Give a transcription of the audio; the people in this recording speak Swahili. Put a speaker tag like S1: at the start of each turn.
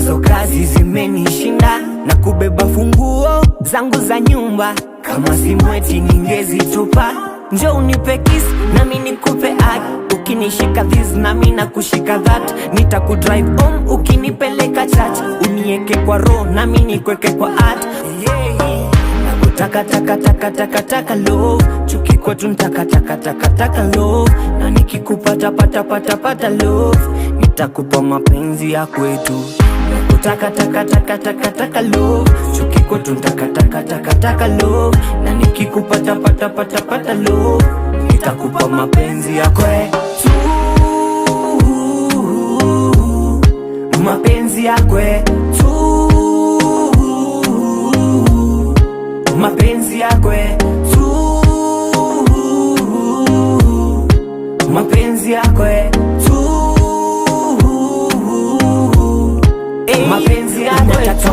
S1: hizo kazi zimenishinda, na kubeba funguo zangu za nyumba. Kama simweti ningezitupa. Njoo unipe kiss nami nikupe hug, ukinishika this nami nakushika that. Nitakudrive home ukinipeleka church, unieke kwa roho nami nikweke kwa heart. Taka taka taka taka taka love, chuki kwetu ntaka taka taka taka love, na nikikupata pata pata pata love, nitakupa mapenzi ya kwetu. Taka taka taka taka taka love, chuki kwetu ntaka taka taka taka love, na nikikupata pata pata pata love, nitakupa mapenzi ya kwetu. Mapenzi ya kwetu, mapenzi ya kwetu, mapenzi ya kwetu, mapenzi ya kwetu.